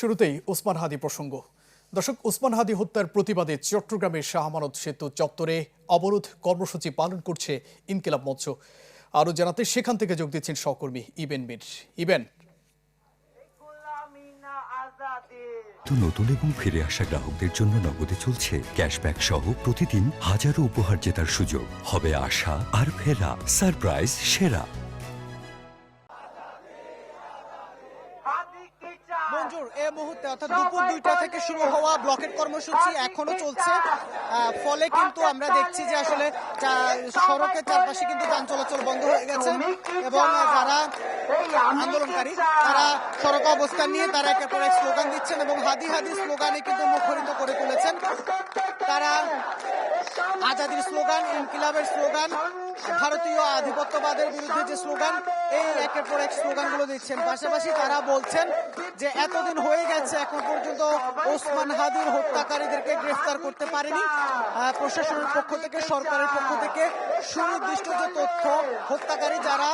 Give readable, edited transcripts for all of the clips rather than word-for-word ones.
শুরুতেই ওসমান হাদি প্রসঙ্গ। দর্শক, ওসমান হাদি হত্যার প্রতিবাদে চট্টগ্রামের শাহ আমানত সেতু চত্বরে অবরোধ কর্মসূচি পালন করছে ইনকিলাব মঞ্চ। আরও জানাতে সেখান থেকে যোগ দিচ্ছেন সহকর্মী ইবেন মীর। ইবেন, নতুন এবং ফিরে আসা গ্রাহকদের জন্য নগদে চলছে ক্যাশব্যাক সহ প্রতিদিন হাজারো উপহার জেতার সুযোগ। হবে আশা আর ফেরা, সারপ্রাইজ সেরা। মঞ্জুর, এই মুহূর্তে অর্থাৎ দুপুর 2টা থেকে শুরু হওয়া ব্লকেট কর্মসূচি এখনো চলছে। ফলে কিন্তু আমরা দেখছি যে আসলে সড়কের চারপাশে কিন্তু যান চলাচল বন্ধ হয়ে গেছে এবং যারা আন্দোলনকারী তারা সড়ক অবস্থান নিয়ে তারা একের পর এক স্লোগান দিচ্ছেন এবং হাদি হাদি স্লোগানে কিন্তু মুখরিত করে তুলেছেন। তারা আজাদির স্লোগান, ইনকিলাবের স্লোগান, ভারতীয় আধিপত্যবাদের বিরুদ্ধে যে স্লোগান, এই একের পর এক স্লোগানগুলো দিচ্ছেন। পাশাপাশি তারা বলছেন যে এতদিন হয়ে গেছে, এখন পর্যন্ত ওসমান হাদির হত্যাকারীদেরকে গ্রেফতার করতে পারেনি প্রশাসনের পক্ষ থেকে, সরকারের পক্ষ থেকে সুনির্দিষ্ট যে তথ্য, হত্যাকারী যারা,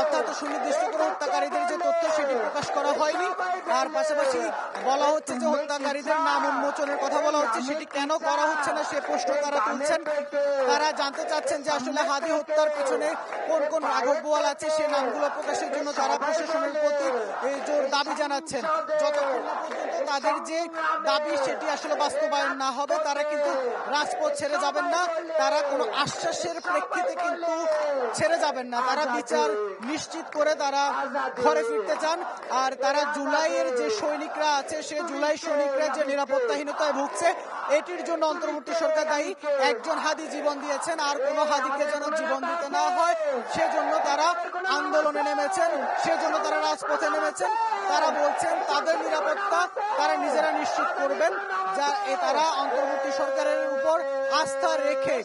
অর্থাৎ সুনির্দিষ্ট করে হত্যাকারীদের যে তথ্য সেটি প্রকাশ করা হয়নি। আর পাশাপাশি বলা হচ্ছে যে হত্যাকারীদের নাম উন্মোচনের কথা বলা হচ্ছে, সেটি কেন করা হচ্ছে না সে প্রশ্ন তারা তুলছেন। তারা জানতে চাচ্ছেন যে আসলে হাদি হত্যার পিছনে কোন কোন রাঘব বোয়াল আছে, সে নামগুলো প্রকাশের জন্য তারা প্রশাসনের প্রতি জোর দাবি জানাচ্ছেন। যতক্ষণ না পর্যন্ত তাদের যে দাবি সেটি আসলে বাস্তবায়ন না হবে, তারা কিন্তু রাজপথ ছেড়ে যাবেন না। তারা কোনো আশ্বাসের প্রেক্ষিতে কিন্তু ছেড়ে যাবেন না। তারা বিচার নিশ্চিত করে তারা ঘরে ফিরতে চান। আর তারা জুলাইয়ের যে সৈনিকরা আছে, সে জুলাই সৈনিকরা যে নিরাপত্তাহীনতায় ভুগছে, এটির জন্য অন্তর্বর্তী সরকার দায়ী। একজন হাদি জীবন দিয়েছেন, আর কোনো হাদিকে যেন জীবন দিতে না হয় সেজন্য তারা আন্দোলনে নেমেছেন, সেজন্য তারা রাজপথে নেমেছেন। তারা বলছেন তাদের নিরাপত্তা তারা নিজেরা নিশ্চিত করবেন। যা তারা অন্তর্বর্তী সরকারের উপর আস্থা রেখে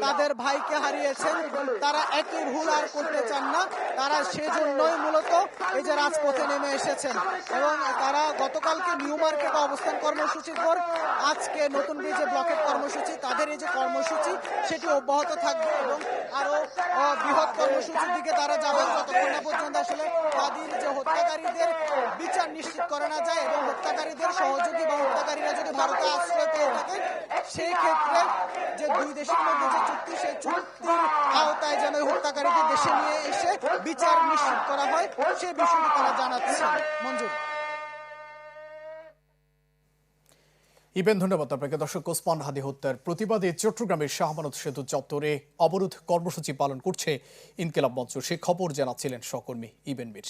তাদের ভাইকে হারিয়েছেন, তারা একই ভুল আর করতে চান না। তারা সেজন্যই মূলত এই যে রাজপথে নেমে এসেছেন এবং তারা গতকালকে নিউ মার্কেট অবস্থান কর্মসূচির পর আজকে নতুন ব্রিজে ব্লকেট কর্মসূচি, তাদের এই যে কর্মসূচি সেটি অব্যাহত থাকবে এবং আরো বৃহৎ কর্মসূচির দিকে তারা যাবেন যতক্ষণ না পর্যন্ত আসলে হাদির যে হত্যাকারীদের বিচার নিশ্চিত করা না যায় এবং হত্যাকারীদের সহযোগী বা হত্যাকারীরা যদি ভারতে আশ্রয় পেয়ে থাকে, সেই ক্ষেত্রে যে দুই দেশের মধ্যে যে চুক্তি, সেই চুক্তির আওতায় যেন হত্যাকারীদের দেশে নিয়ে এসে বিচার নিশ্চিত করা হয়, সে বিষয়টি তারা জানাচ্ছে। মঞ্জুর। ইবেন, ধন্যবাদ আপনাকে। দর্শক, ওসমান হাদি হত্যার প্রতিবাদে চট্টগ্রামের শাহ আমানত সেতু চত্বরে অবরোধ কর্মসূচি পালন করছে ইনকিলাব মঞ্চ, সে খবর জানাচ্ছিলেন সহকর্মী ইবেন মীর।